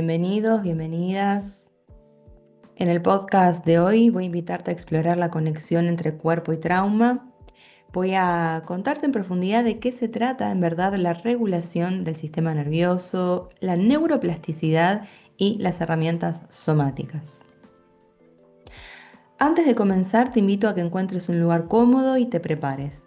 Bienvenidos, bienvenidas. En el podcast de hoy voy a invitarte a explorar la conexión entre cuerpo y trauma. Voy a contarte en profundidad de qué se trata en verdad la regulación del sistema nervioso, la neuroplasticidad y las herramientas somáticas. Antes de comenzar, te invito a que encuentres un lugar cómodo y te prepares.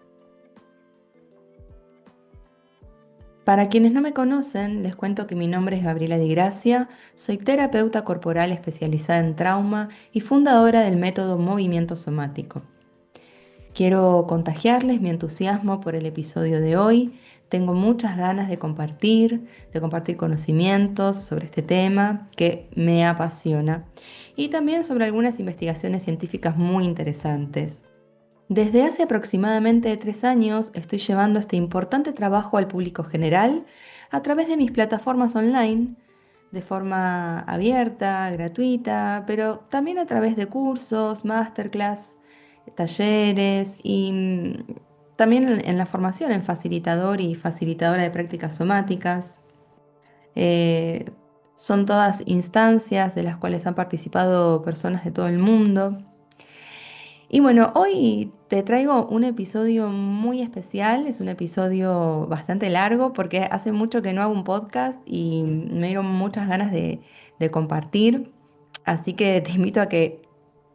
Para quienes no me conocen, les cuento que mi nombre es Gabriela Di Gracia, soy terapeuta corporal especializada en trauma y fundadora del método Movimiento Somático. Quiero contagiarles mi entusiasmo por el episodio de hoy. Tengo muchas ganas de compartir conocimientos sobre este tema que me apasiona y también sobre algunas investigaciones científicas muy interesantes. Desde hace aproximadamente 3 años estoy llevando este importante trabajo al público general a través de mis plataformas online, de forma abierta, gratuita, pero también a través de cursos, masterclass, talleres y también en la formación en facilitador y facilitadora de prácticas somáticas. Eh, Son todas instancias de las cuales han participado personas de todo el mundo. Y bueno, hoy te traigo un episodio muy especial, es un episodio bastante largo porque hace mucho que no hago un podcast y me dieron muchas ganas de compartir, así que te invito a que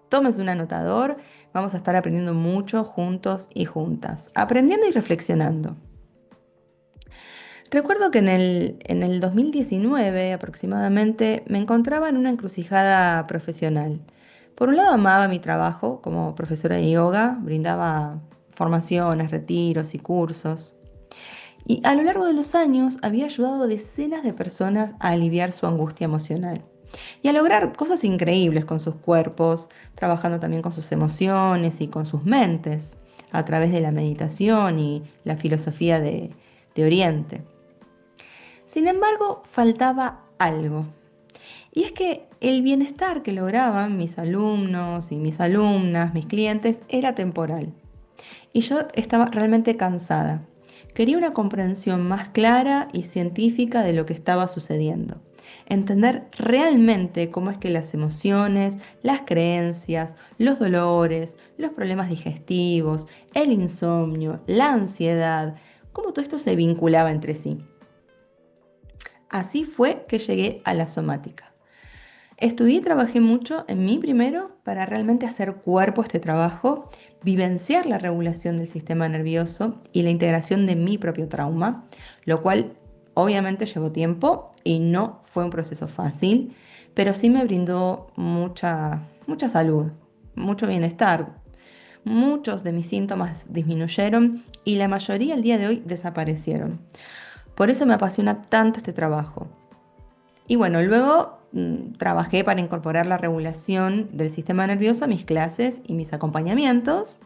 tomes un anotador, vamos a estar aprendiendo mucho juntos y juntas, aprendiendo y reflexionando. Recuerdo que en el 2019 aproximadamente me encontraba en una encrucijada profesional. Por un lado amaba mi trabajo como profesora de yoga, brindaba formaciones, retiros y cursos. Y a lo largo de los años había ayudado a decenas de personas a aliviar su angustia emocional y a lograr cosas increíbles con sus cuerpos, trabajando también con sus emociones y con sus mentes a través de la meditación y la filosofía de Oriente. Sin embargo, faltaba algo. Y es que el bienestar que lograban mis alumnos y mis alumnas, mis clientes, era temporal. Y yo estaba realmente cansada. Quería una comprensión más clara y científica de lo que estaba sucediendo. Entender realmente cómo es que las emociones, las creencias, los dolores, los problemas digestivos, el insomnio, la ansiedad, cómo todo esto se vinculaba entre sí. Así fue que llegué a la somática. Estudié y trabajé mucho en mí primero para realmente hacer cuerpo a este trabajo, vivenciar la regulación del sistema nervioso y la integración de mi propio trauma, lo cual obviamente llevó tiempo y no fue un proceso fácil, pero sí me brindó mucha salud, mucho bienestar. Muchos de mis síntomas disminuyeron y la mayoría al día de hoy desaparecieron. Por eso me apasiona tanto este trabajo. Y bueno, luego trabajé para incorporar la regulación del sistema nervioso a mis clases y mis acompañamientos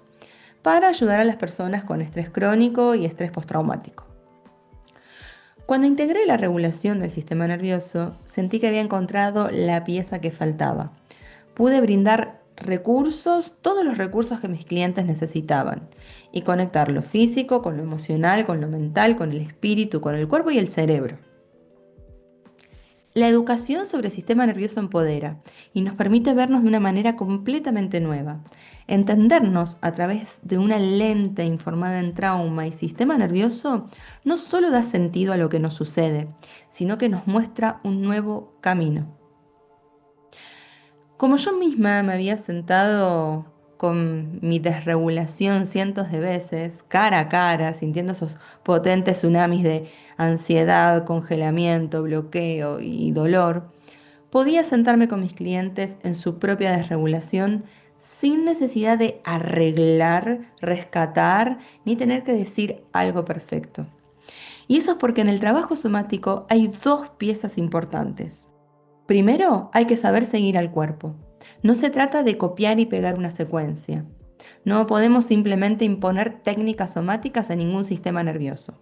para ayudar a las personas con estrés crónico y estrés postraumático. Cuando integré la regulación del sistema nervioso, sentí que había encontrado la pieza que faltaba. Pude brindar recursos, todos los recursos que mis clientes necesitaban, y conectar lo físico con lo emocional, con lo mental, con el espíritu, con el cuerpo y el cerebro. La educación sobre el sistema nervioso empodera y nos permite vernos de una manera completamente nueva. Entendernos a través de una lente informada en trauma y sistema nervioso no solo da sentido a lo que nos sucede, sino que nos muestra un nuevo camino. Como yo misma me había sentado con mi desregulación cientos de veces, cara a cara, sintiendo esos potentes tsunamis de ansiedad, congelamiento, bloqueo y dolor, podía sentarme con mis clientes en su propia desregulación sin necesidad de arreglar, rescatar, ni tener que decir algo perfecto. Y eso es porque en el trabajo somático hay dos piezas importantes. Primero, hay que saber seguir al cuerpo. No se trata de copiar y pegar una secuencia. No podemos simplemente imponer técnicas somáticas a ningún sistema nervioso.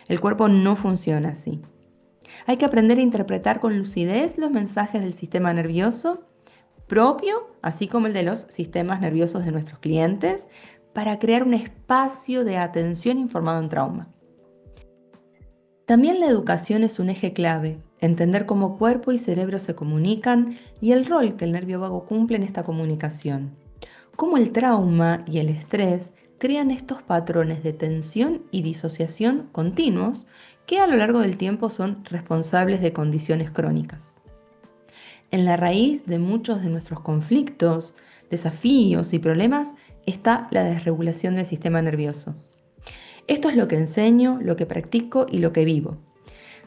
El cuerpo no funciona así. Hay que aprender a interpretar con lucidez los mensajes del sistema nervioso propio, así como el de los sistemas nerviosos de nuestros clientes, para crear un espacio de atención informado en trauma. También la educación es un eje clave. entender cómo cuerpo y cerebro se comunican y el rol que el nervio vago cumple en esta comunicación. Cómo el trauma y el estrés crean estos patrones de tensión y disociación continuos que a lo largo del tiempo son responsables de condiciones crónicas. En la raíz de muchos de nuestros conflictos, desafíos y problemas está la desregulación del sistema nervioso. Esto es lo que enseño, lo que practico y lo que vivo.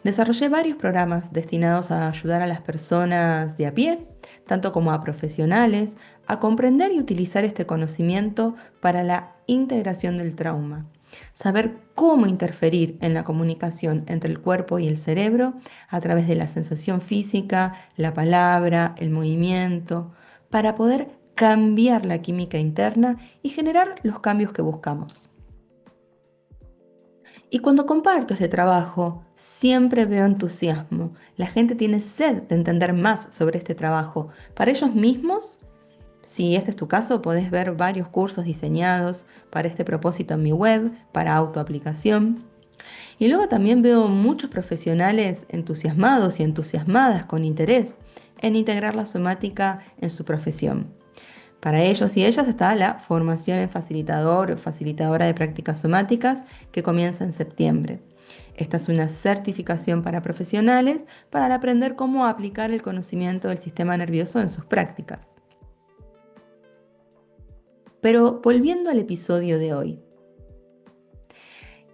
Desarrollé varios programas destinados a ayudar a las personas de a pie, tanto como a profesionales, a comprender y utilizar este conocimiento para la integración del trauma. Saber cómo interferir en la comunicación entre el cuerpo y el cerebro a través de la sensación física, la palabra, el movimiento, para poder cambiar la química interna y generar los cambios que buscamos. Y cuando comparto este trabajo, siempre veo entusiasmo. La gente tiene sed de entender más sobre este trabajo. Para ellos mismos, si este es tu caso, podés ver varios cursos diseñados para este propósito en mi web, para autoaplicación. Y luego también veo muchos profesionales entusiasmados y entusiasmadas con interés en integrar la somática en su profesión. Para ellos y ellas está la formación en facilitador o facilitadora de prácticas somáticas que comienza en septiembre. Esta es una certificación para profesionales para aprender cómo aplicar el conocimiento del sistema nervioso en sus prácticas. Pero volviendo al episodio de hoy,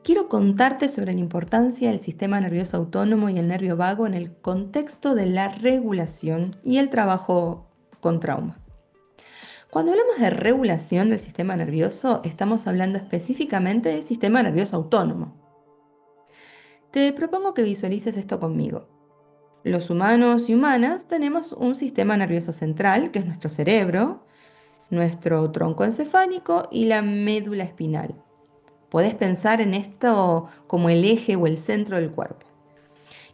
quiero contarte sobre la importancia del sistema nervioso autónomo y el nervio vago en el contexto de la regulación y el trabajo con trauma. Cuando hablamos de regulación del sistema nervioso, estamos hablando específicamente del sistema nervioso autónomo. Te propongo que visualices esto conmigo. Los humanos y humanas tenemos un sistema nervioso central, que es nuestro cerebro, nuestro tronco encefálico y la médula espinal. Podés pensar en esto como el eje o el centro del cuerpo.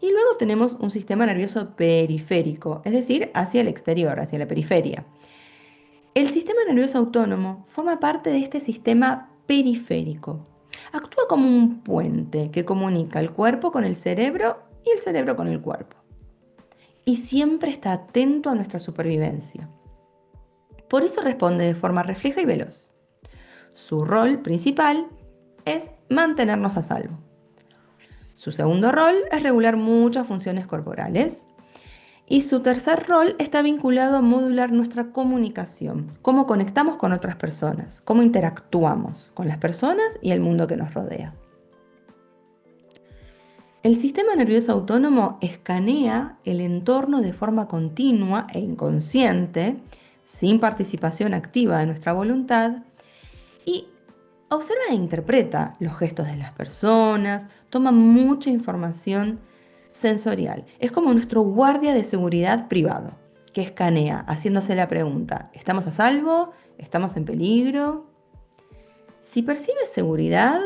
Y luego tenemos un sistema nervioso periférico, es decir, hacia el exterior, hacia la periferia. El sistema nervioso autónomo forma parte de este sistema periférico. Actúa como un puente que comunica el cuerpo con el cerebro y el cerebro con el cuerpo. Y siempre está atento a nuestra supervivencia. Por eso responde de forma refleja y veloz. Su rol principal es mantenernos a salvo. Su segundo rol es regular muchas funciones corporales. Y su tercer rol está vinculado a modular nuestra comunicación, cómo conectamos con otras personas, cómo interactuamos con las personas y el mundo que nos rodea. El sistema nervioso autónomo escanea el entorno de forma continua e inconsciente, sin participación activa de nuestra voluntad, y observa e interpreta los gestos de las personas, toma mucha información sensorial. Es como nuestro guardia de seguridad privado, que escanea, haciéndose la pregunta, ¿estamos a salvo? ¿Estamos en peligro? Si percibe seguridad,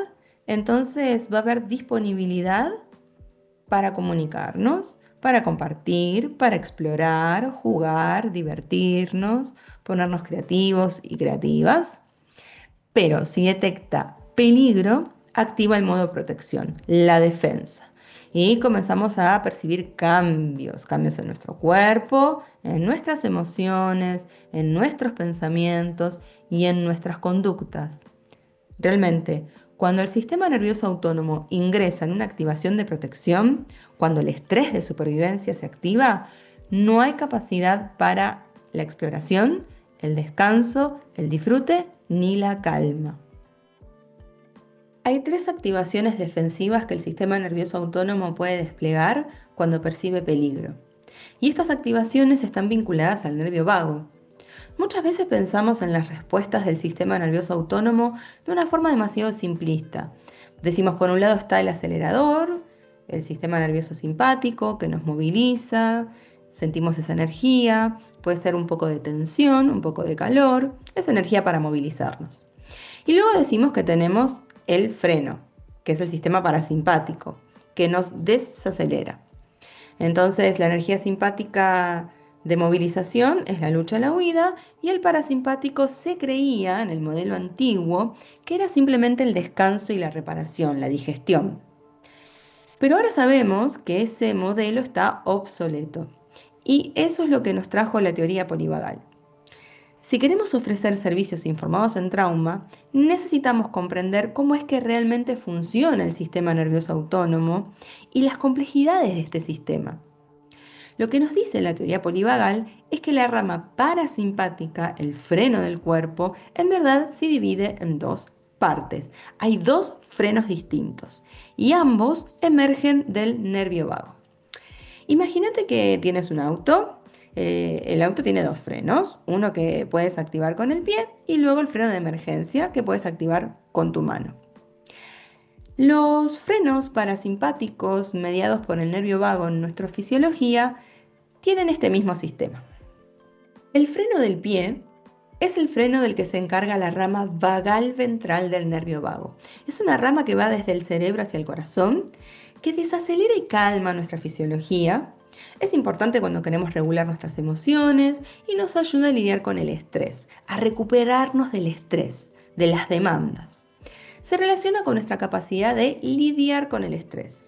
entonces va a haber disponibilidad para comunicarnos, para compartir, para explorar, jugar, divertirnos, ponernos creativos y creativas. Pero si detecta peligro, activa el modo protección, la defensa. Y comenzamos a percibir cambios en nuestro cuerpo, en nuestras emociones, en nuestros pensamientos y en nuestras conductas. Realmente, cuando el sistema nervioso autónomo ingresa en una activación de protección, cuando el estrés de supervivencia se activa, no hay capacidad para la exploración, el descanso, el disfrute ni la calma. Hay 3 activaciones defensivas que el sistema nervioso autónomo puede desplegar cuando percibe peligro. Y estas activaciones están vinculadas al nervio vago. Muchas veces pensamos en las respuestas del sistema nervioso autónomo de una forma demasiado simplista. Decimos, por un lado está el acelerador, el sistema nervioso simpático que nos moviliza, sentimos esa energía, puede ser un poco de tensión, un poco de calor, es energía para movilizarnos. Y luego decimos que tenemos el freno, que es el sistema parasimpático, que nos desacelera. Entonces, la energía simpática de movilización es la lucha a la huida y el parasimpático se creía en el modelo antiguo que era simplemente el descanso y la reparación, la digestión. Pero ahora sabemos que ese modelo está obsoleto. Y eso es lo que nos trajo la teoría polivagal. Si queremos ofrecer servicios informados en trauma, necesitamos comprender cómo es que realmente funciona el sistema nervioso autónomo y las complejidades de este sistema. Lo que nos dice la teoría polivagal es que la rama parasimpática, el freno del cuerpo, en verdad se divide en dos partes. Hay dos frenos distintos y ambos emergen del nervio vago. Imagínate que tienes un auto. El auto tiene dos frenos, uno que puedes activar con el pie y luego el freno de emergencia que puedes activar con tu mano. Los frenos parasimpáticos mediados por el nervio vago en nuestra fisiología tienen este mismo sistema. El freno del pie es el freno del que se encarga la rama vagal ventral del nervio vago. Es una rama que va desde el cerebro hacia el corazón, que desacelera y calma nuestra fisiología. Es importante cuando queremos regular nuestras emociones y nos ayuda a lidiar con el estrés, a recuperarnos del estrés, de las demandas. Se relaciona con nuestra capacidad de lidiar con el estrés.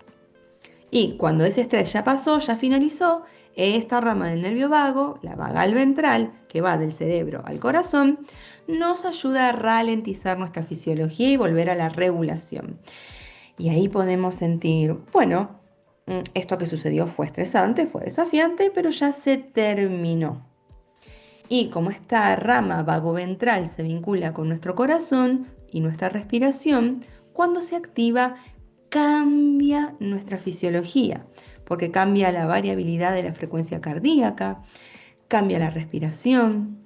Y cuando ese estrés ya pasó, ya finalizó, esta rama del nervio vago, la vagal ventral, que va del cerebro al corazón, nos ayuda a ralentizar nuestra fisiología y volver a la regulación. Y ahí podemos sentir, bueno, esto que sucedió fue estresante, fue desafiante, pero ya se terminó. Y como esta rama vagoventral se vincula con nuestro corazón y nuestra respiración, cuando se activa cambia nuestra fisiología, porque cambia la variabilidad de la frecuencia cardíaca, cambia la respiración.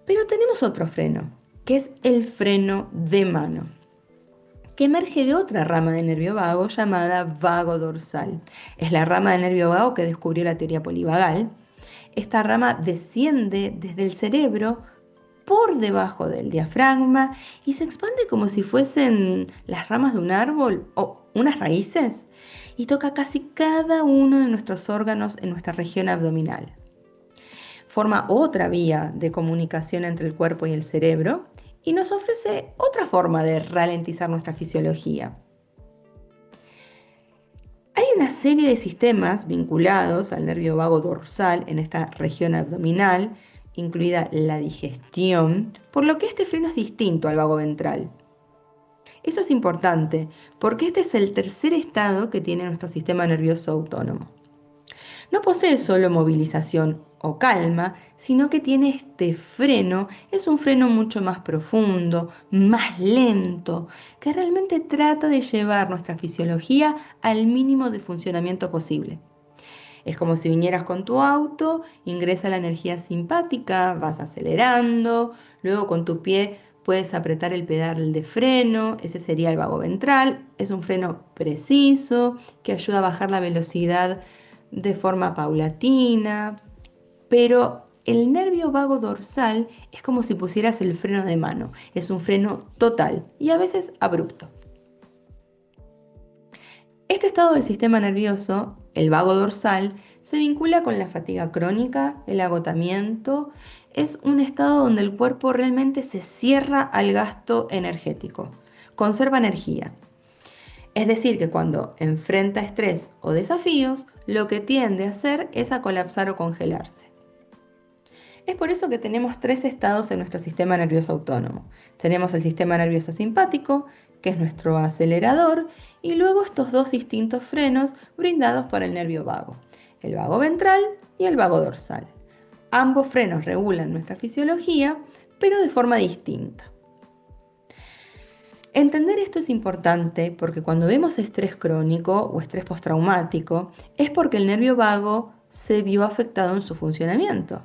Pero tenemos otro freno, que es el freno de mano, que emerge de otra rama del nervio vago llamada vago dorsal. Es la rama del nervio vago que descubrió la teoría polivagal. Esta rama desciende desde el cerebro por debajo del diafragma y se expande como si fuesen las ramas de un árbol o unas raíces y toca casi cada uno de nuestros órganos en nuestra región abdominal. Forma otra vía de comunicación entre el cuerpo y el cerebro y nos ofrece otra forma de ralentizar nuestra fisiología. Hay una serie de sistemas vinculados al nervio vago dorsal en esta región abdominal, incluida la digestión, por lo que este freno es distinto al vago ventral. Eso es importante, porque este es el tercer estado que tiene nuestro sistema nervioso autónomo. No posee solo movilización o calma, sino que tiene este freno, es un freno mucho más profundo, más lento, que realmente trata de llevar nuestra fisiología al mínimo de funcionamiento posible. Es como si vinieras con tu auto, ingresa la energía simpática, vas acelerando, luego con tu pie puedes apretar el pedal de freno, ese sería el vago ventral, es un freno preciso que ayuda a bajar la velocidad de forma paulatina, pero el nervio vago dorsal es como si pusieras el freno de mano, es un freno total y a veces abrupto. Este estado del sistema nervioso, el vago dorsal, se vincula con la fatiga crónica, el agotamiento. Es un estado donde el cuerpo realmente se cierra al gasto energético, conserva energía. Es decir, que cuando enfrenta estrés o desafíos, lo que tiende a hacer es a colapsar o congelarse. Es por eso que tenemos tres estados en nuestro sistema nervioso autónomo. Tenemos el sistema nervioso simpático, que es nuestro acelerador, y luego estos dos distintos frenos brindados por el nervio vago, el vago ventral y el vago dorsal. Ambos frenos regulan nuestra fisiología, pero de forma distinta. Entender esto es importante porque cuando vemos estrés crónico o estrés postraumático es porque el nervio vago se vio afectado en su funcionamiento.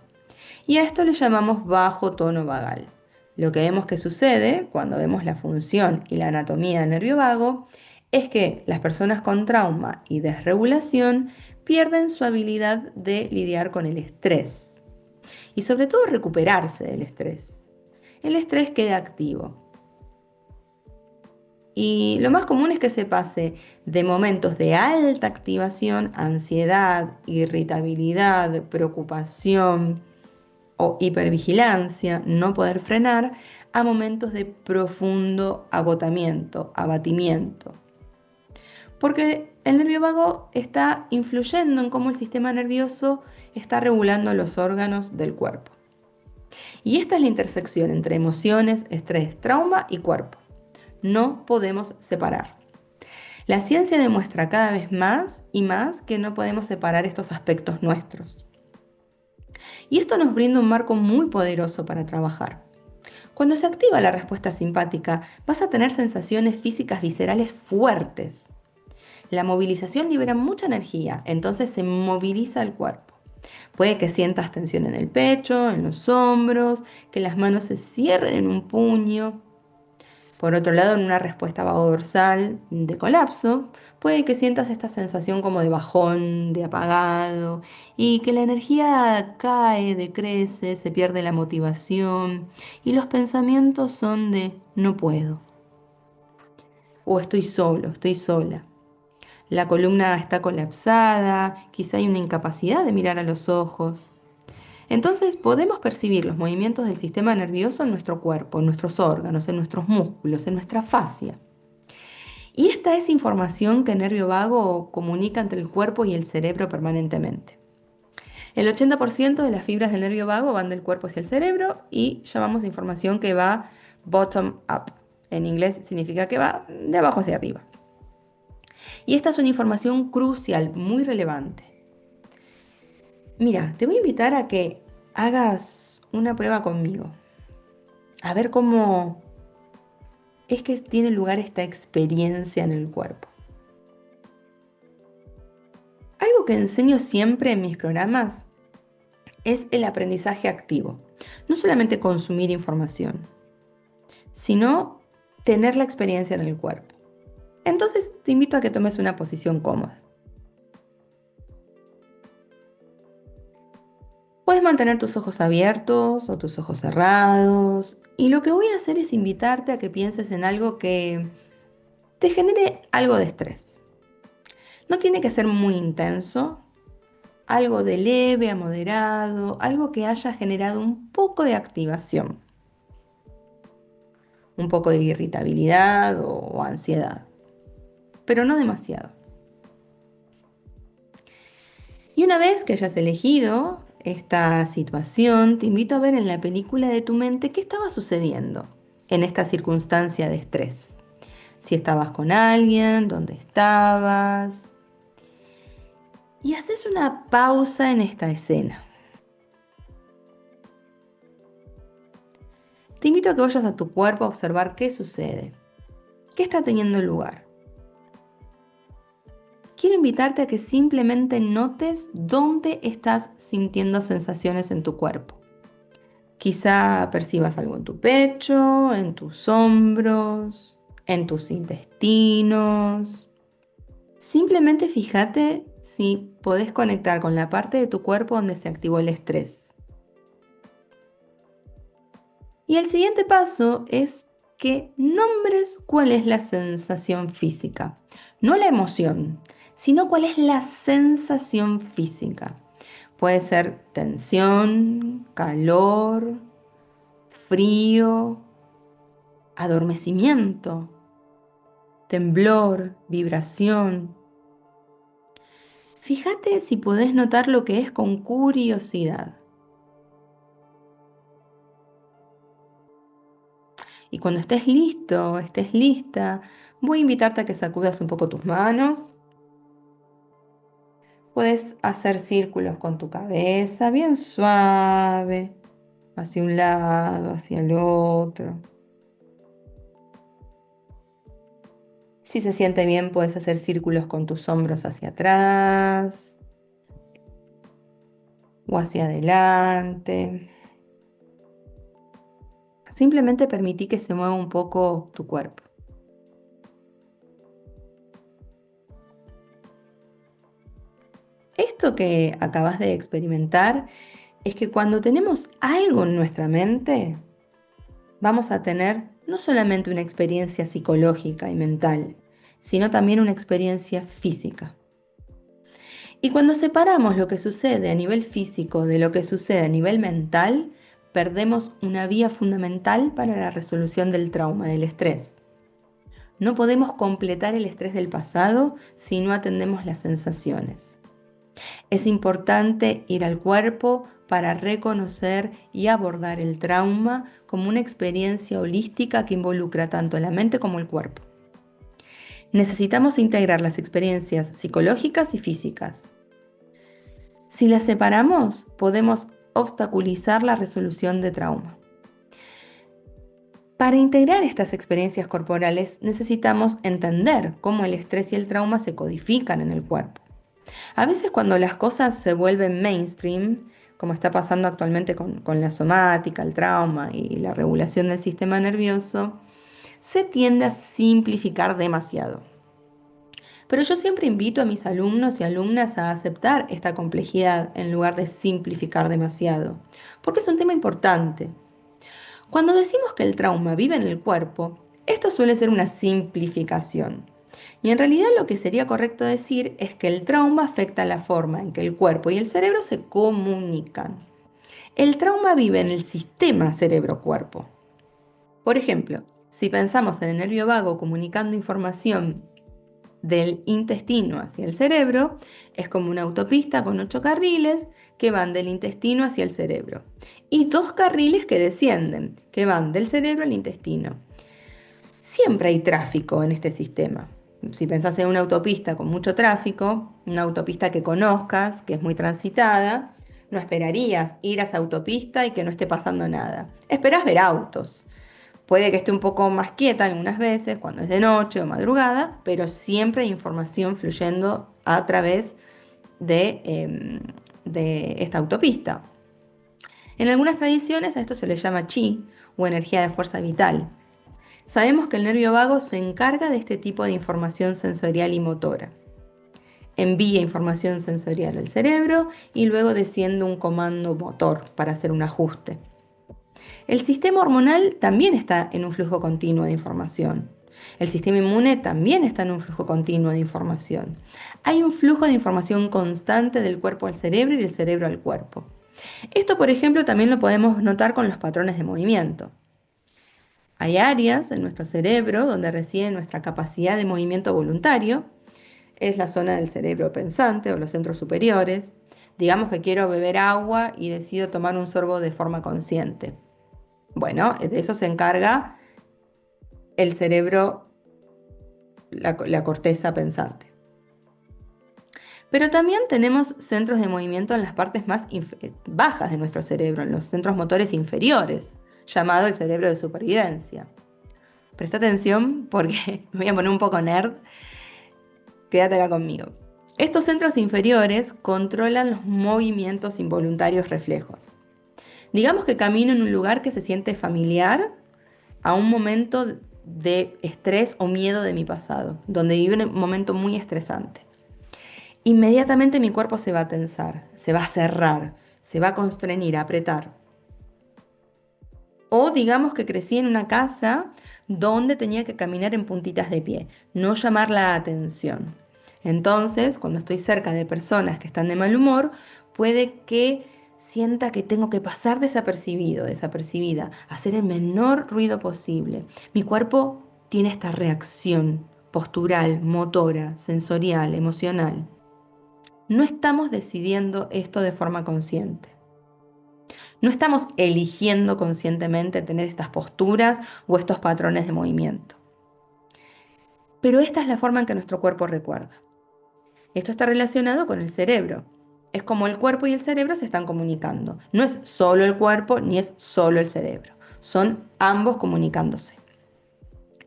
Y a esto le llamamos bajo tono vagal. Lo que vemos que sucede cuando vemos la función y la anatomía del nervio vago es que las personas con trauma y desregulación pierden su habilidad de lidiar con el estrés y sobre todo recuperarse del estrés. El estrés queda activo. Y lo más común es que se pase de momentos de alta activación, ansiedad, irritabilidad, preocupación o hipervigilancia, no poder frenar, a momentos de profundo agotamiento, abatimiento. porque el nervio vago está influyendo en cómo el sistema nervioso está regulando los órganos del cuerpo. Y esta es la intersección entre emociones, estrés, trauma y cuerpo. No podemos separar. La ciencia demuestra cada vez más y más que no podemos separar estos aspectos nuestros. Y esto nos brinda un marco muy poderoso para trabajar. Cuando se activa la respuesta simpática, vas a tener sensaciones físicas viscerales fuertes. La movilización libera mucha energía, entonces se moviliza el cuerpo. Puede que sientas tensión en el pecho, en los hombros, que las manos se cierren en un puño. Por otro lado, en una respuesta vagodorsal de colapso, puede que sientas esta sensación como de bajón, de apagado, y que la energía cae, decrece, se pierde la motivación, y los pensamientos son de no puedo, o estoy solo, estoy sola. La columna está colapsada, quizá hay una incapacidad de mirar a los ojos. Entonces podemos percibir los movimientos del sistema nervioso en nuestro cuerpo, en nuestros órganos, en nuestros músculos, en nuestra fascia. Y esta es información que el nervio vago comunica entre el cuerpo y el cerebro permanentemente. El 80% de las fibras del nervio vago van del cuerpo hacia el cerebro y llamamos información que va bottom up. En inglés significa que va de abajo hacia arriba. Y esta es una información crucial, muy relevante. Mira, te voy a invitar a que hagas una prueba conmigo. A ver cómo es que tiene lugar esta experiencia en el cuerpo. Algo que enseño siempre en mis programas es el aprendizaje activo. No solamente consumir información, sino tener la experiencia en el cuerpo. Entonces te invito a que tomes una posición cómoda. Puedes mantener tus ojos abiertos o tus ojos cerrados. Y lo que voy a hacer es invitarte a que pienses en algo que te genere algo de estrés. No tiene que ser muy intenso, algo de leve a moderado, algo que haya generado un poco de activación, un poco de irritabilidad o ansiedad, pero no demasiado. Y una vez que hayas elegido esta situación, te invito a ver en la película de tu mente qué estaba sucediendo en esta circunstancia de estrés. Si estabas con alguien, dónde estabas. Y haces una pausa en esta escena. Te invito a que vayas a tu cuerpo a observar qué sucede, qué está teniendo lugar. Quiero invitarte a que simplemente notes dónde estás sintiendo sensaciones en tu cuerpo. Quizá percibas algo en tu pecho, en tus hombros, en tus intestinos. Simplemente fíjate si podés conectar con la parte de tu cuerpo donde se activó el estrés. Y el siguiente paso es que nombres cuál es la sensación física, no la emoción, sino cuál es la sensación física. Puede ser tensión, calor, frío, adormecimiento, temblor, vibración. Fíjate si podés notar lo que es con curiosidad. Y cuando estés listo, estés lista, voy a invitarte a que sacudas un poco tus manos. Puedes hacer círculos con tu cabeza, bien suave, hacia un lado, hacia el otro. Si se siente bien, puedes hacer círculos con tus hombros hacia atrás o hacia adelante. Simplemente permití que se mueva un poco tu cuerpo. Esto que acabas de experimentar es que cuando tenemos algo en nuestra mente, vamos a tener no solamente una experiencia psicológica y mental, sino también una experiencia física. Y cuando separamos lo que sucede a nivel físico de lo que sucede a nivel mental, perdemos una vía fundamental para la resolución del trauma, del estrés. No podemos completar el estrés del pasado si no atendemos las sensaciones. Es importante ir al cuerpo para reconocer y abordar el trauma como una experiencia holística que involucra tanto la mente como el cuerpo. Necesitamos integrar las experiencias psicológicas y físicas. Si las separamos, podemos obstaculizar la resolución de trauma. Para integrar estas experiencias corporales necesitamos entender cómo el estrés y el trauma se codifican en el cuerpo. A veces cuando las cosas se vuelven mainstream, como está pasando actualmente con la somática, el trauma y la regulación del sistema nervioso, se tiende a simplificar demasiado. Pero yo siempre invito a mis alumnos y alumnas a aceptar esta complejidad en lugar de simplificar demasiado, porque es un tema importante. Cuando decimos que el trauma vive en el cuerpo, esto suele ser una simplificación. Y en realidad lo que sería correcto decir es que el trauma afecta la forma en que el cuerpo y el cerebro se comunican. El trauma vive en el sistema cerebro-cuerpo. Por ejemplo, si pensamos en el nervio vago comunicando información del intestino hacia el cerebro, es como una autopista con 8 carriles que van del intestino hacia el cerebro y 2 carriles que descienden, que van del cerebro al intestino. Siempre hay tráfico en este sistema. Si pensás en una autopista con mucho tráfico, una autopista que conozcas, que es muy transitada, no esperarías ir a esa autopista y que no esté pasando nada. Esperás ver autos. Puede que esté un poco más quieta algunas veces, cuando es de noche o madrugada, pero siempre hay información fluyendo a través de esta autopista. En algunas tradiciones a esto se le llama chi o energía de fuerza vital. Sabemos que el nervio vago se encarga de este tipo de información sensorial y motora. Envía información sensorial al cerebro y luego desciende un comando motor para hacer un ajuste. El sistema hormonal también está en un flujo continuo de información. El sistema inmune también está en un flujo continuo de información. Hay un flujo de información constante del cuerpo al cerebro y del cerebro al cuerpo. Esto, por ejemplo, también lo podemos notar con los patrones de movimiento. Hay áreas en nuestro cerebro donde reside nuestra capacidad de movimiento voluntario. Es la zona del cerebro pensante o los centros superiores. Digamos que quiero beber agua y decido tomar un sorbo de forma consciente. Bueno, de eso se encarga el cerebro, la corteza pensante. Pero también tenemos centros de movimiento en las partes más bajas de nuestro cerebro, en los centros motores inferiores, llamado el cerebro de supervivencia. Presta atención porque me voy a poner un poco nerd. Quédate acá conmigo. Estos centros inferiores controlan los movimientos involuntarios reflejos. Digamos que camino en un lugar que se siente familiar a un momento de estrés o miedo de mi pasado, donde viví un momento muy estresante. Inmediatamente mi cuerpo se va a tensar, se va a cerrar, se va a constreñir, a apretar. O digamos que crecí en una casa donde tenía que caminar en puntitas de pie, no llamar la atención. Entonces, cuando estoy cerca de personas que están de mal humor, puede que sienta que tengo que pasar desapercibido, desapercibida, hacer el menor ruido posible. Mi cuerpo tiene esta reacción postural, motora, sensorial, emocional. No estamos decidiendo esto de forma consciente. No estamos eligiendo conscientemente tener estas posturas o estos patrones de movimiento. Pero esta es la forma en que nuestro cuerpo recuerda. Esto está relacionado con el cerebro. Es como el cuerpo y el cerebro se están comunicando. No es solo el cuerpo ni es solo el cerebro. Son ambos comunicándose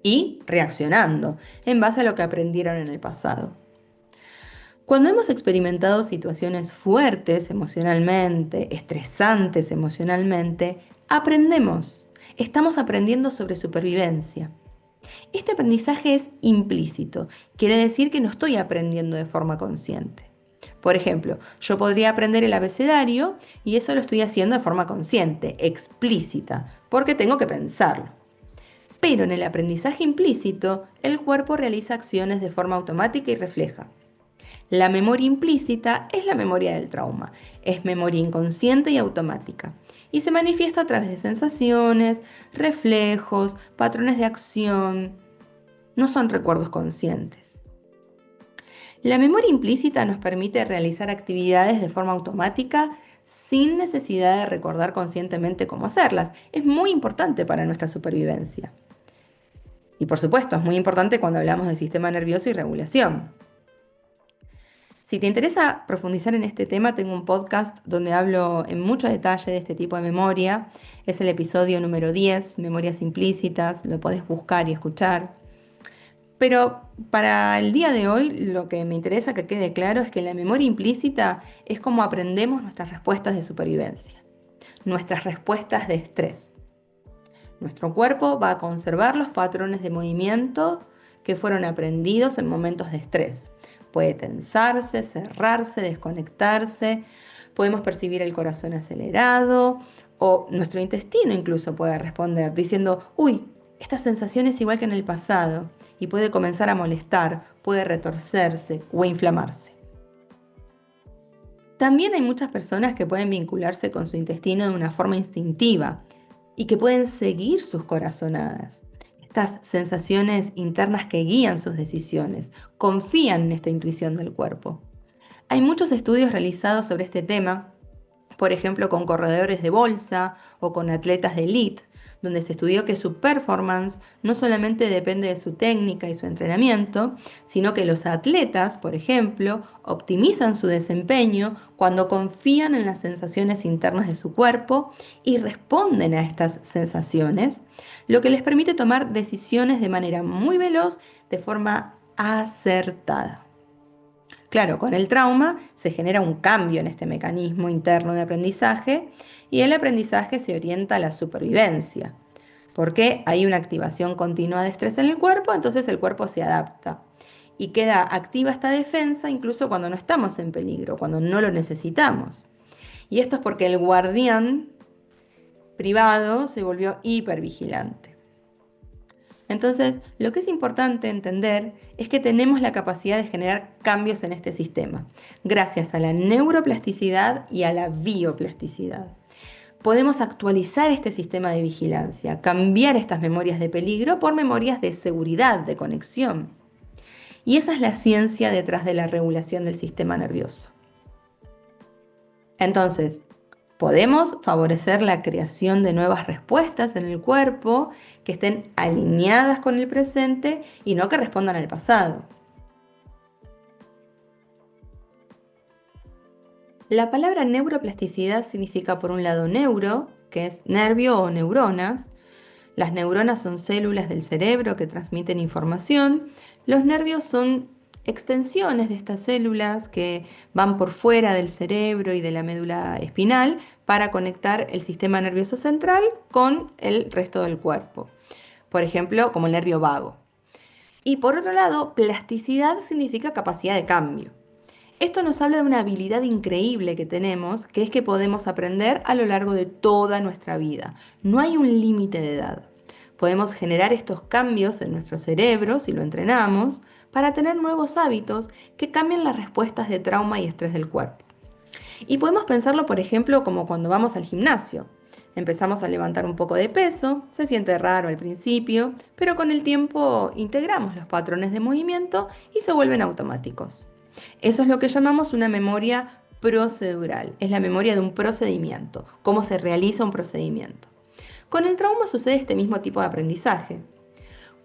y reaccionando en base a lo que aprendieron en el pasado. Cuando hemos experimentado situaciones fuertes emocionalmente, estresantes emocionalmente, aprendemos. Estamos aprendiendo sobre supervivencia. Este aprendizaje es implícito, quiere decir que no estoy aprendiendo de forma consciente. Por ejemplo, yo podría aprender el abecedario y eso lo estoy haciendo de forma consciente, explícita, porque tengo que pensarlo. Pero en el aprendizaje implícito, el cuerpo realiza acciones de forma automática y refleja. La memoria implícita es la memoria del trauma, es memoria inconsciente y automática, y se manifiesta a través de sensaciones, reflejos, patrones de acción. no son recuerdos conscientes. La memoria implícita nos permite realizar actividades de forma automática sin necesidad de recordar conscientemente cómo hacerlas. Es muy importante para nuestra supervivencia. Y por supuesto, es muy importante cuando hablamos del sistema nervioso y regulación. Si te interesa profundizar en este tema, tengo un podcast donde hablo en mucho detalle de este tipo de memoria. Es el episodio número 10, Memorias Implícitas, lo podés buscar y escuchar. Pero para el día de hoy lo que me interesa que quede claro es que la memoria implícita es como aprendemos nuestras respuestas de supervivencia, nuestras respuestas de estrés. Nuestro cuerpo va a conservar los patrones de movimiento que fueron aprendidos en momentos de estrés. Puede tensarse, cerrarse, desconectarse, podemos percibir el corazón acelerado o nuestro intestino incluso puede responder diciendo, uy, esta sensación es igual que en el pasado y puede comenzar a molestar, puede retorcerse o inflamarse. También hay muchas personas que pueden vincularse con su intestino de una forma instintiva y que pueden seguir sus corazonadas. Estas sensaciones internas que guían sus decisiones, confían en esta intuición del cuerpo. Hay muchos estudios realizados sobre este tema, por ejemplo con corredores de bolsa o con atletas de élite, donde se estudió que su performance no solamente depende de su técnica y su entrenamiento, sino que los atletas, por ejemplo, optimizan su desempeño cuando confían en las sensaciones internas de su cuerpo y responden a estas sensaciones, lo que les permite tomar decisiones de manera muy veloz, de forma acertada. Claro, con el trauma se genera un cambio en este mecanismo interno de aprendizaje y el aprendizaje se orienta a la supervivencia, porque hay una activación continua de estrés en el cuerpo, entonces el cuerpo se adapta y queda activa esta defensa incluso cuando no estamos en peligro, cuando no lo necesitamos. Y esto es porque el guardián privado se volvió hipervigilante. Entonces, lo que es importante entender es que tenemos la capacidad de generar cambios en este sistema, gracias a la neuroplasticidad y a la bioplasticidad. Podemos actualizar este sistema de vigilancia, cambiar estas memorias de peligro por memorias de seguridad, de conexión. Y esa es la ciencia detrás de la regulación del sistema nervioso. Entonces, podemos favorecer la creación de nuevas respuestas en el cuerpo que estén alineadas con el presente y no que respondan al pasado. La palabra neuroplasticidad significa por un lado neuro, que es nervio o neuronas. Las neuronas son células del cerebro que transmiten información. Los nervios son extensiones de estas células que van por fuera del cerebro y de la médula espinal para conectar el sistema nervioso central con el resto del cuerpo. Por ejemplo, como el nervio vago. Y por otro lado, plasticidad significa capacidad de cambio. Esto nos habla de una habilidad increíble que tenemos, que es que podemos aprender a lo largo de toda nuestra vida. No hay un límite de edad. Podemos generar estos cambios en nuestro cerebro, si lo entrenamos, para tener nuevos hábitos que cambien las respuestas de trauma y estrés del cuerpo. Y podemos pensarlo, por ejemplo, como cuando vamos al gimnasio. Empezamos a levantar un poco de peso, se siente raro al principio, pero con el tiempo integramos los patrones de movimiento y se vuelven automáticos. Eso es lo que llamamos una memoria procedural, es la memoria de un procedimiento, cómo se realiza un procedimiento. Con el trauma sucede este mismo tipo de aprendizaje.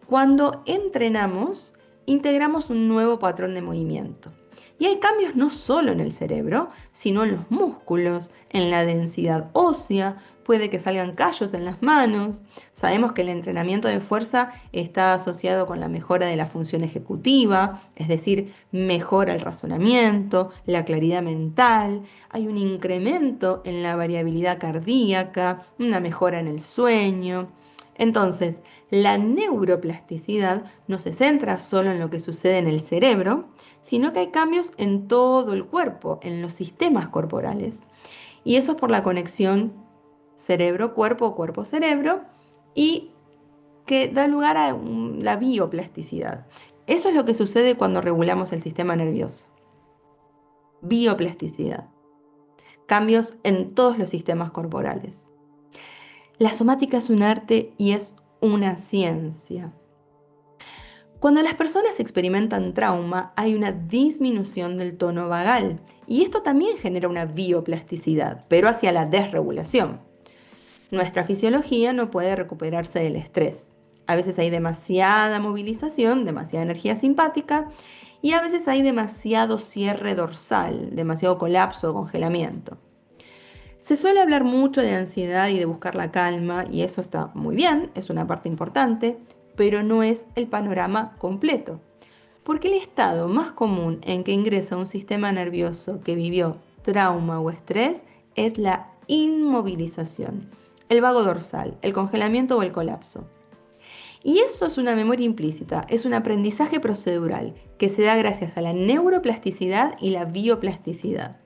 Cuando entrenamos, integramos un nuevo patrón de movimiento. Y hay cambios no solo en el cerebro, sino en los músculos, en la densidad ósea, puede que salgan callos en las manos. Sabemos que el entrenamiento de fuerza está asociado con la mejora de la función ejecutiva, es decir, mejora el razonamiento, la claridad mental, hay un incremento en la variabilidad cardíaca, una mejora en el sueño. Entonces, la neuroplasticidad no se centra solo en lo que sucede en el cerebro, sino que hay cambios en todo el cuerpo, en los sistemas corporales. Y eso es por la conexión cerebro-cuerpo, cuerpo-cerebro, y que da lugar a la bioplasticidad. Eso es lo que sucede cuando regulamos el sistema nervioso. Bioplasticidad. Cambios en todos los sistemas corporales. La somática es un arte y es una ciencia. Cuando las personas experimentan trauma, hay una disminución del tono vagal y esto también genera una bioplasticidad, pero hacia la desregulación. Nuestra fisiología no puede recuperarse del estrés. A veces hay demasiada movilización, demasiada energía simpática y a veces hay demasiado cierre dorsal, demasiado colapso o congelamiento. Se suele hablar mucho de ansiedad y de buscar la calma y eso está muy bien, es una parte importante, pero no es el panorama completo. Porque el estado más común en que ingresa un sistema nervioso que vivió trauma o estrés es la inmovilización, el vago dorsal, el congelamiento o el colapso. Y eso es una memoria implícita, es un aprendizaje procedural que se da gracias a la neuroplasticidad y la bioplasticidad.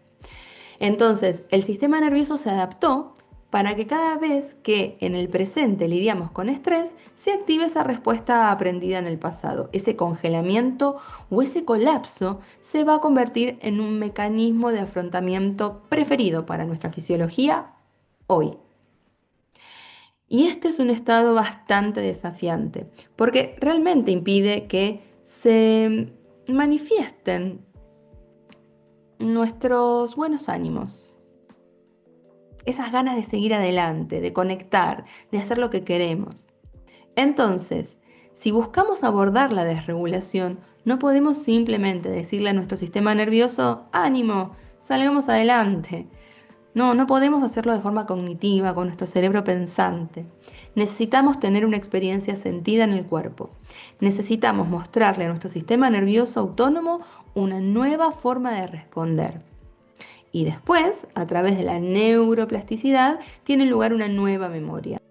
Entonces, el sistema nervioso se adaptó para que cada vez que en el presente lidiamos con estrés, se active esa respuesta aprendida en el pasado. Ese congelamiento o ese colapso se va a convertir en un mecanismo de afrontamiento preferido para nuestra fisiología hoy. Y este es un estado bastante desafiante, porque realmente impide que se manifiesten nuestros buenos ánimos, esas ganas de seguir adelante, de conectar, de hacer lo que queremos. Entonces, si buscamos abordar la desregulación, no podemos simplemente decirle a nuestro sistema nervioso, ánimo, salgamos adelante. No podemos hacerlo de forma cognitiva, con nuestro cerebro pensante. Necesitamos tener una experiencia sentida en el cuerpo. Necesitamos mostrarle a nuestro sistema nervioso autónomo una nueva forma de responder. Y después, a través de la neuroplasticidad, tiene lugar una nueva memoria.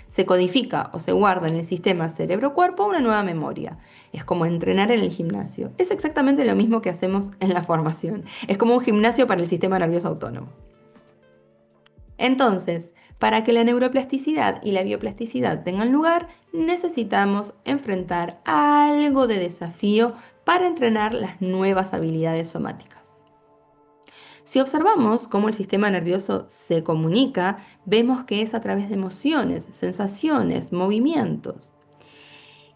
Se codifica o se guarda en el sistema cerebro-cuerpo una nueva memoria. Es como entrenar en el gimnasio. Es exactamente lo mismo que hacemos en la formación. Es como un gimnasio para el sistema nervioso autónomo. Entonces, para que la neuroplasticidad y la bioplasticidad tengan lugar, necesitamos enfrentar algo de desafío para entrenar las nuevas habilidades somáticas. Si observamos cómo el sistema nervioso se comunica, vemos que es a través de emociones, sensaciones, movimientos.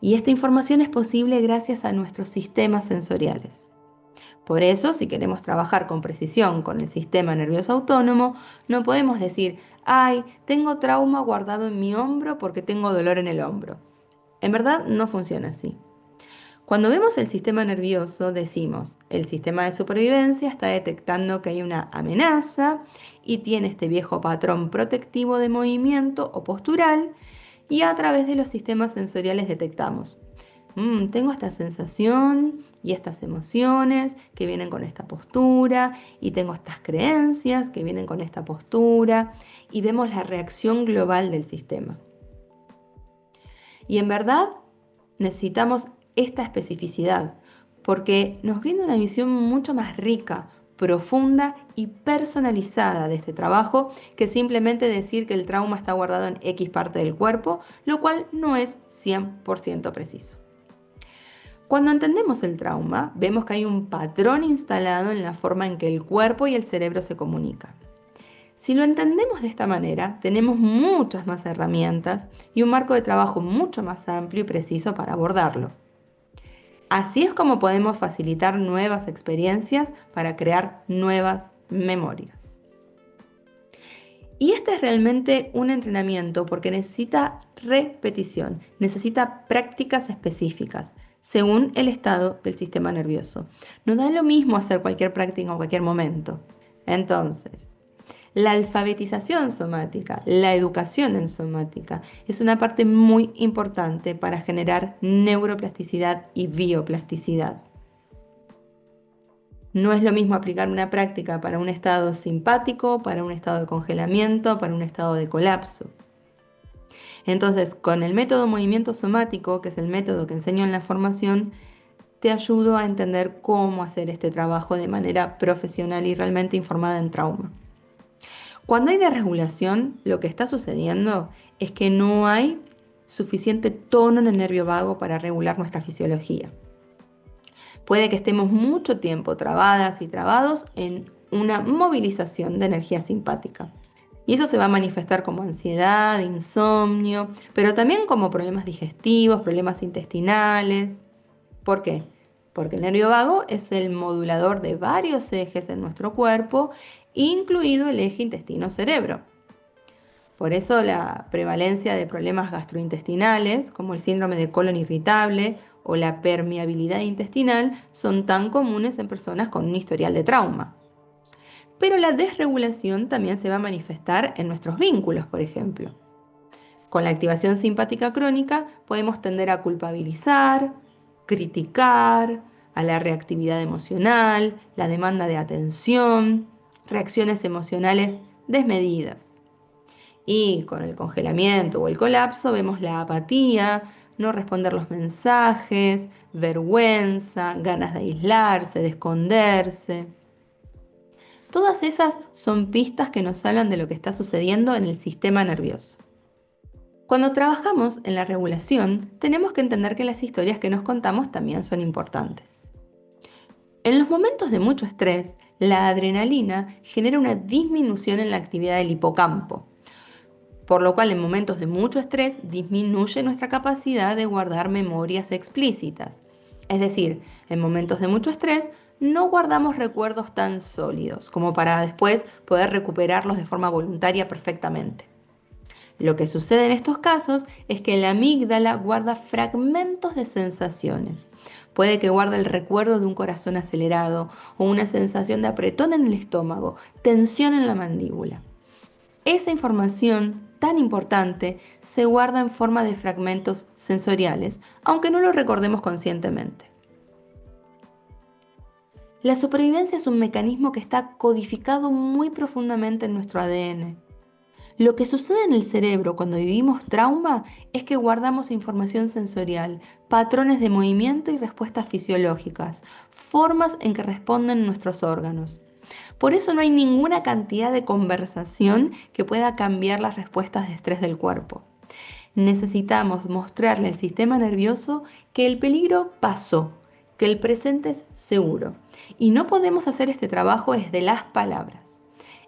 Y esta información es posible gracias a nuestros sistemas sensoriales. Por eso, si queremos trabajar con precisión con el sistema nervioso autónomo, no podemos decir, ay, tengo trauma guardado en mi hombro porque tengo dolor en el hombro. En verdad no funciona así. Cuando vemos el sistema nervioso, decimos, el sistema de supervivencia está detectando que hay una amenaza y tiene este viejo patrón protectivo de movimiento o postural y a través de los sistemas sensoriales detectamos, tengo esta sensación y estas emociones que vienen con esta postura y tengo estas creencias que vienen con esta postura y vemos la reacción global del sistema. Y en verdad necesitamos esta especificidad porque nos brinda una visión mucho más rica, profunda y personalizada de este trabajo que simplemente decir que el trauma está guardado en X parte del cuerpo, lo cual no es 100% preciso. Cuando entendemos el trauma, vemos que hay un patrón instalado en la forma en que el cuerpo y el cerebro se comunican. Si lo entendemos de esta manera, tenemos muchas más herramientas y un marco de trabajo mucho más amplio y preciso para abordarlo. Así es como podemos facilitar nuevas experiencias para crear nuevas memorias. Y este es realmente un entrenamiento porque necesita repetición, necesita prácticas específicas según el estado del sistema nervioso. No da lo mismo hacer cualquier práctica en cualquier momento. Entonces, la alfabetización somática, la educación en somática, es una parte muy importante para generar neuroplasticidad y bioplasticidad. No es lo mismo aplicar una práctica para un estado simpático, para un estado de congelamiento, para un estado de colapso. Entonces, con el método movimiento somático, que es el método que enseño en la formación, te ayudo a entender cómo hacer este trabajo de manera profesional y realmente informada en trauma. Cuando hay desregulación, lo que está sucediendo es que no hay suficiente tono en el nervio vago para regular nuestra fisiología. Puede que estemos mucho tiempo trabadas y trabados en una movilización de energía simpática. Y eso se va a manifestar como ansiedad, insomnio, pero también como problemas digestivos, problemas intestinales. ¿Por qué? Porque el nervio vago es el modulador de varios ejes en nuestro cuerpo, incluido el eje intestino-cerebro. Por eso la prevalencia de problemas gastrointestinales, como el síndrome de colon irritable o la permeabilidad intestinal, son tan comunes en personas con un historial de trauma. Pero la desregulación también se va a manifestar en nuestros vínculos, por ejemplo. Con la activación simpática crónica podemos tender a culpabilizar, criticar, a la reactividad emocional, la demanda de atención, reacciones emocionales desmedidas. Y con el congelamiento o el colapso vemos la apatía, no responder los mensajes, vergüenza, ganas de aislarse, de esconderse. Todas esas son pistas que nos hablan de lo que está sucediendo en el sistema nervioso. Cuando trabajamos en la regulación, tenemos que entender que las historias que nos contamos también son importantes. En los momentos de mucho estrés, la adrenalina genera una disminución en la actividad del hipocampo, por lo cual en momentos de mucho estrés disminuye nuestra capacidad de guardar memorias explícitas. Es decir, en momentos de mucho estrés no guardamos recuerdos tan sólidos como para después poder recuperarlos de forma voluntaria perfectamente. Lo que sucede en estos casos es que la amígdala guarda fragmentos de sensaciones. Puede que guarde el recuerdo de un corazón acelerado o una sensación de apretón en el estómago, tensión en la mandíbula. Esa información tan importante se guarda en forma de fragmentos sensoriales, aunque no lo recordemos conscientemente. La supervivencia es un mecanismo que está codificado muy profundamente en nuestro ADN. Lo que sucede en el cerebro cuando vivimos trauma es que guardamos información sensorial, patrones de movimiento y respuestas fisiológicas, formas en que responden nuestros órganos. Por eso no hay ninguna cantidad de conversación que pueda cambiar las respuestas de estrés del cuerpo. Necesitamos mostrarle al sistema nervioso que el peligro pasó, que el presente es seguro. Y no podemos hacer este trabajo desde las palabras.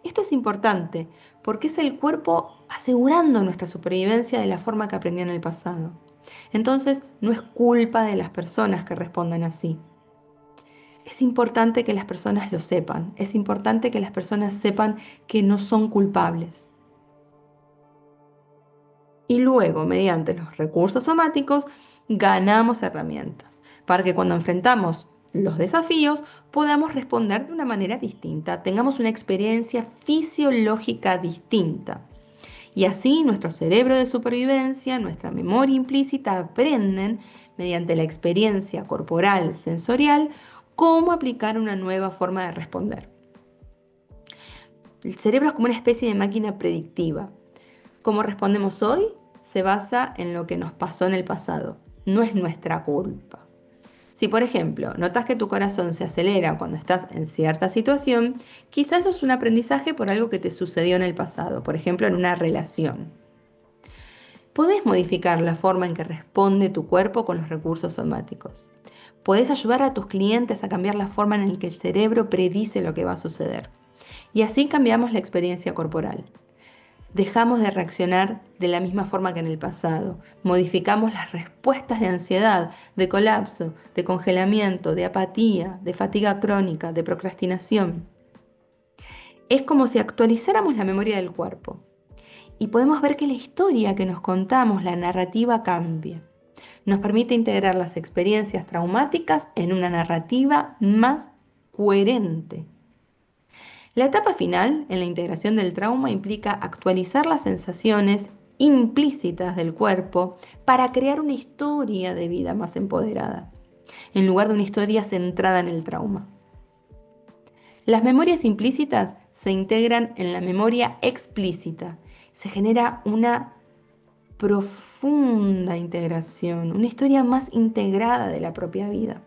Esto es importante porque es el cuerpo asegurando nuestra supervivencia de la forma que aprendió en el pasado. Entonces, no es culpa de las personas que respondan así. Es importante que las personas lo sepan, es importante que las personas sepan que no son culpables. Y luego, mediante los recursos somáticos, ganamos herramientas para que cuando enfrentamos los desafíos podamos responder de una manera distinta, tengamos una experiencia fisiológica distinta. Y así nuestro cerebro de supervivencia, nuestra memoria implícita aprenden, mediante la experiencia corporal, sensorial, cómo aplicar una nueva forma de responder. El cerebro es como una especie de máquina predictiva. Cómo respondemos hoy se basa en lo que nos pasó en el pasado. No es nuestra culpa. Si, por ejemplo, notas que tu corazón se acelera cuando estás en cierta situación, quizás eso es un aprendizaje por algo que te sucedió en el pasado, por ejemplo, en una relación. Podés modificar la forma en que responde tu cuerpo con los recursos somáticos. Podés ayudar a tus clientes a cambiar la forma en la que el cerebro predice lo que va a suceder. Y así cambiamos la experiencia corporal. Dejamos de reaccionar de la misma forma que en el pasado. Modificamos las respuestas de ansiedad, de colapso, de congelamiento, de apatía, de fatiga crónica, de procrastinación. Es como si actualizáramos la memoria del cuerpo. Y podemos ver que la historia que nos contamos, la narrativa cambia. Nos permite integrar las experiencias traumáticas en una narrativa más coherente. La etapa final en la integración del trauma implica actualizar las sensaciones implícitas del cuerpo para crear una historia de vida más empoderada, en lugar de una historia centrada en el trauma. Las memorias implícitas se integran en la memoria explícita. Se genera una profunda integración, una historia más integrada de la propia vida.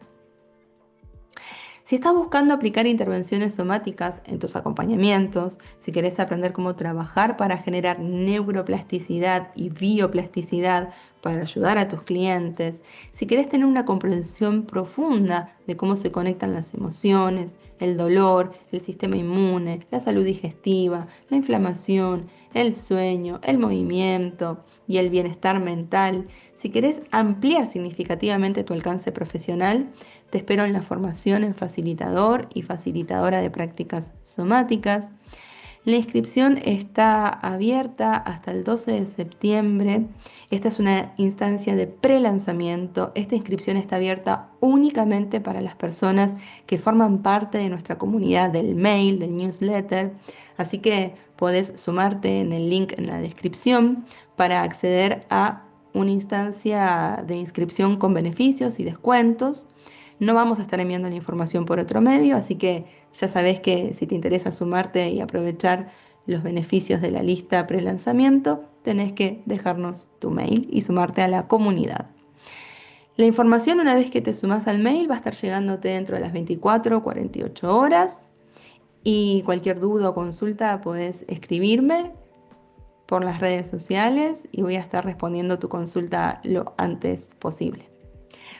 Si estás buscando aplicar intervenciones somáticas en tus acompañamientos, si querés aprender cómo trabajar para generar neuroplasticidad y bioplasticidad para ayudar a tus clientes, si querés tener una comprensión profunda de cómo se conectan las emociones, el dolor, el sistema inmune, la salud digestiva, la inflamación, el sueño, el movimiento y el bienestar mental, si querés ampliar significativamente tu alcance profesional, te espero en la formación en facilitador y facilitadora de prácticas somáticas. La inscripción está abierta hasta el 12 de septiembre. Esta es una instancia de pre-lanzamiento. Esta inscripción está abierta únicamente para las personas que forman parte de nuestra comunidad del mail, del newsletter. Así que podés sumarte en el link en la descripción para acceder a una instancia de inscripción con beneficios y descuentos. No vamos a estar enviando la información por otro medio, así que ya sabés que si te interesa sumarte y aprovechar los beneficios de la lista pre-lanzamiento, tenés que dejarnos tu mail y sumarte a la comunidad. La información, una vez que te sumas al mail, va a estar llegándote dentro de las 24 o 48 horas, y cualquier duda o consulta podés escribirme por las redes sociales y voy a estar respondiendo tu consulta lo antes posible.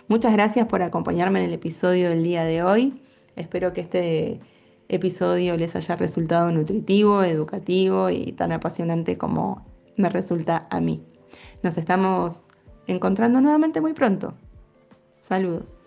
Muchas gracias por acompañarme en el episodio del día de hoy. Espero que este episodio les haya resultado nutritivo, educativo y tan apasionante como me resulta a mí. Nos estamos encontrando nuevamente muy pronto. Saludos.